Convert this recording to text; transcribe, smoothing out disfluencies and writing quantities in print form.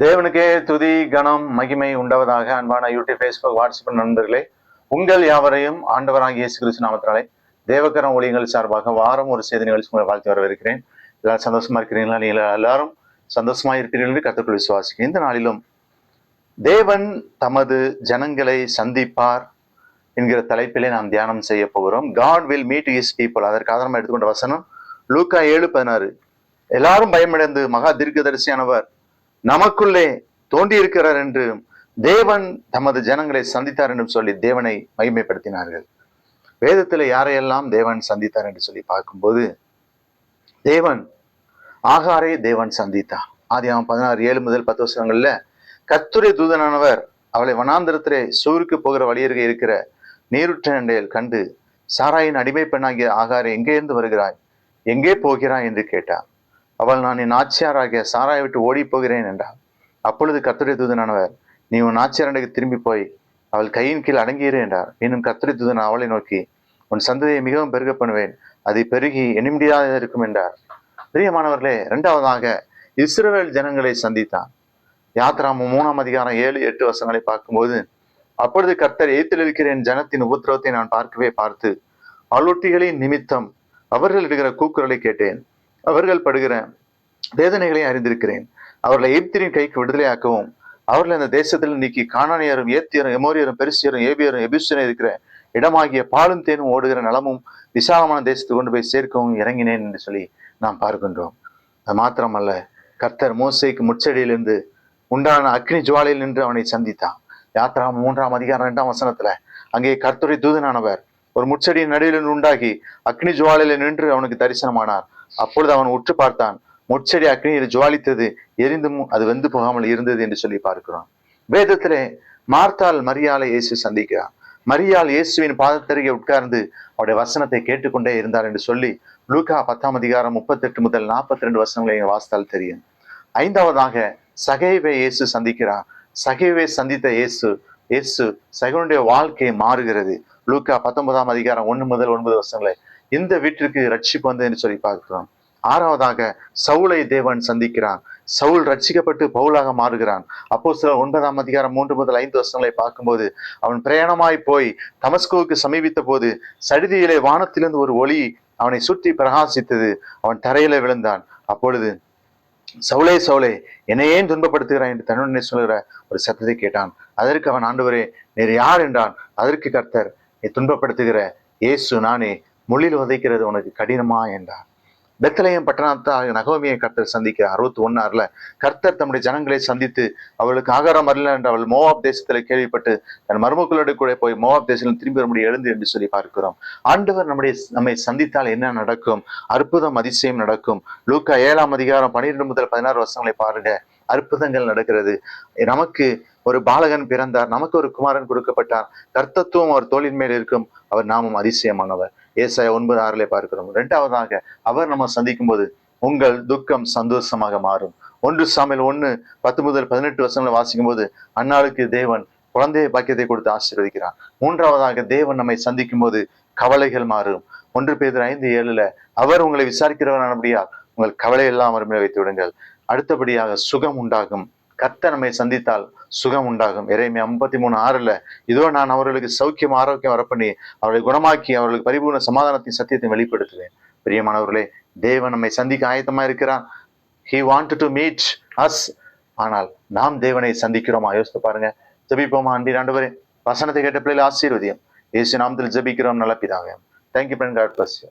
தேவனுக்கே துதி கனம் மகிமை உண்டாவதாக. அன்பான யூடியூப், ஃபேஸ்புக், வாட்ஸ்அப் நண்பர்களே, உங்கள் யாவரையும் ஆண்டவராகிய இயேசு கிறிஸ்து நாமத்தினாலே தேவக்கரம் ஊழியங்கள் சார்பாக வாரம் ஒரு செய்தி நிகழ்ச்சி உங்களை வாழ்த்து வரவேற்கிறேன். எல்லாரும் சந்தோஷமா இருக்கிறீங்களா? நீங்க எல்லாரும் சந்தோஷமா இருக்கிறீர்கள் என்று கர்த்தருக்குள் விசுவாசிக்கிறேன். இந்த நாளிலும் தேவன் தமது ஜனங்களை சந்திப்பார் என்கிற தலைப்பிலே நாம் தியானம் செய்ய போகிறோம். God will meet his people. அதற்கு ஆதாரமாக எடுத்துக்கொண்ட வசனம் லூக்கா 7:16. எல்லாரும் பயமடைந்து மகா தீர்க்கதரிசியானவர் நமக்குள்ளே தோண்டி இருக்கிறார் என்று தேவன் தமது ஜனங்களை சந்தித்தார் என்று சொல்லி தேவனை மகிமைப்படுத்தினார்கள். வேதத்தில் யாரையெல்லாம் தேவன் சந்தித்தார் என்று சொல்லி பார்க்கும்போது, தேவன் ஆகாரை தேவன் சந்தித்தார். ஆதியாகமம் 16:7-10 கர்த்தருடைய தூதனானவர் அவளை வனாந்திரத்திலே சூருக்கு போகிற வழியருகே இருக்கிற நீருற்றண்டையில் கண்டு, சாராயின் அடிமை பெண்ணாகிய ஆகாரை எங்கே இருந்து வருகிறாய், எங்கே போகிறாய் என்று கேட்டார். அவள், நான் என் ஆட்சியாராகிய சாராயை விட்டு ஓடி போகிறேன் என்றாள். அப்பொழுது கர்த்தருடைய தூதனானவர், நீ உன் ஆட்சியாரனுக்கு திரும்பி போய் அவள் கையின் கீழ் அடங்கியிரு என்றார். இன்னும் கர்த்தருடைய தூதன் அவளை நோக்கி, உன் சந்ததியை மிகவும் பெருக பண்ணுவேன், அதை பெருகி எண்ணிமுடியாத இருக்கும் என்றார். பிரியமானவர்களே, இரண்டாவதாக இஸ்ரவேல் ஜனங்களை சந்தித்தான். யாத்ராகமம் 3:7-8 பார்க்கும்போது, அப்பொழுது கர்த்தர், எகிப்தில் இருக்கிற என் ஜனத்தின் உபத்திரவத்தை நான் பார்த்து அலுட்டிகளின் நிமித்தம் அவர்கள் இடுகிற கூக்குரலை கேட்டேன். அவர்கள் படுகிற வேதனைகளை அறிந்திருக்கிறேன். அவர்களை எகிப்தியரின் கைக்கு விடுதலையாக்கவும் அவர்களை அந்த தேசத்தில் நீக்கி கானானியரும் ஏத்தியரும் எமோரியரும் பெரிசியரும் ஏபியரும் எபியூசியரும் இருக்கிற இடமாகிய பாலும் தேனும் ஓடுகிற நலமும் விசாலமான தேசத்தை கொண்டு போய் சேர்க்கவும் இறங்கினேன் என்று சொல்லி நாம் பார்க்கின்றோம். அது மாத்திரமல்ல, கர்த்தர் மோசேக்கு முச்செடியிலிருந்து உண்டான அக்னி ஜுவாலையில் நின்று அவனை சந்தித்தான். யாத்ராகமம் 3:2 அங்கே கர்த்தருடைய தூதனானவர் ஒரு முச்செடியின் நடுவில் உண்டாகி அக்னி ஜுவாலையில நின்று அவனுக்கு தரிசனமானார். அப்பொழுது அவன் உற்று பார்த்தான். முச்செடி அக்னியில் ஜுவாலித்தது, எரிந்தும் அது வெந்து போகாமல் இருந்தது என்று சொல்லி பார்க்கிறோம். வேதத்திலே மார்த்தாள் மரியாளை இயேசு சந்திக்கிறார். மரியாள் இயேசுவின் பாதத்தருகே உட்கார்ந்து அவருடைய வசனத்தை கேட்டுக்கொண்டே இருந்தார் என்று சொல்லி லூக்கா 10:38-42 வாசித்தால் தெரியும். ஐந்தாவதாக சகேவை இயேசு சந்திக்கிறார். சகேவை சந்தித்த இயேசு சகேவனுடைய வாழ்க்கை மாறுகிறது. லூக்கா 19:1-9 இந்த வீட்டிற்கு ரட்சிப்பு வந்தது என்று சொல்லி பார்க்கிறோம். ஆறாவதாக சவுலை தேவன் சந்திக்கிறான். சவுல் ரட்சிக்கப்பட்டு பவுலாக மாறுகிறான். அப்போஸ்தலர் 9:3-5 பார்க்கும்போது, அவன் பிரயாணமாய் போய் தமஸ்குவுக்கு சமீபித்த போது சடிதியிலே வானத்திலிருந்து ஒரு ஒளி அவனை சுற்றி பிரகாசித்தது. அவன் தரையில விழுந்தான். அப்பொழுது, சவுலே சவுலே, என்னை ஏன் துன்பப்படுத்துகிறான் என்று தன்னுடனே சொல்கிற ஒரு சத்தத்தை கேட்டான். அதற்கு அவன், ஆண்டவரே, நீர் யார் என்றான். அதற்கு கர்த்தர், நீ துன்பப்படுத்துகிற இயேசு நானே, முள்ளில் உதைக்கிறது உனக்கு கடினமா என்றார். பெத்லெகேம் பட்டணத்தால் நகோமியை கர்த்தர் சந்திக்க 61:6 கர்த்தர் தம்முடைய ஜனங்களை சந்தித்து அவளுக்கு ஆகாரம் வரல என்று அவள் மோவாப் தேசத்துல கேள்விப்பட்டு தன் மருமக்களோடு கூட போய் மோவாப் தேசத்தில் திரும்பி வரும்படி எழுந்து என்று சொல்லி பார்க்கிறோம். ஆண்டவர் நம்மை சந்தித்தால் என்ன நடக்கும்? அற்புதம், அதிசயம் நடக்கும். லூக்கா 7:12-16 பாருங்க. அற்புதங்கள் நடக்கிறது. நமக்கு ஒரு பாலகன் பிறந்தார், நமக்கு ஒரு குமாரன் கொடுக்கப்பட்டார், கர்த்தத்துவம் அவர் தோளின் மேல் இருக்கும், அவர் நாமும் அதிசயமானவர். ஏசாயா 9:6 பார்க்கிறோம். இரண்டாவதாக அவர் நம்ம சந்திக்கும் போது உங்கள் துக்கம் சந்தோஷமாக மாறும். 1 சாமுவேல் 1:10-18 வாசிக்கும் போது, அன்னாளுக்கு தேவன் குழந்தைய பாக்கியத்தை கொடுத்து ஆசீர்வதிக்கிறார். மூன்றாவதாக தேவன் நம்மை சந்திக்கும் போது கவலைகள் மாறும். 1 பேதுரு 5:7 அவர் உங்களை விசாரிக்கிறவரானபடியால் உங்கள் கவலை எல்லாம் அவர் மேல் வைத்து விடுங்கள். அடுத்தபடியாக சுகம் உண்டாகும். கர்த்தர் நம்மை சந்தித்தால் சுகம் உண்டாகும். எரேமியா 33:6 இதோ நான் அவர்களுக்கு சௌக்கியம் ஆரோக்கியம் வரப்பண்ணி அவர்களை குணமாக்கி அவர்களுக்கு பரிபூர்ண சமாதானத்தின் சத்தியத்தை வெளிப்படுத்துவேன். பிரியமானவர்களே, தேவன் நம்மை சந்திக்க ஆயத்தமா இருக்கிறான். He wanted to meet us. ஆனால் நாம் தேவனை சந்திக்கிறோமா? யோசித்து பாருங்க. ஜெபிப்போமா? அன்பின் ஆண்டவரே, வசனத்தை கேட்ட பிள்ளைகளை ஆசீர்வதியும். இயேசு நாமத்தில் ஜெபிக்கிறோம் நல்ல பிதாவே. Thank you, friend. God bless you.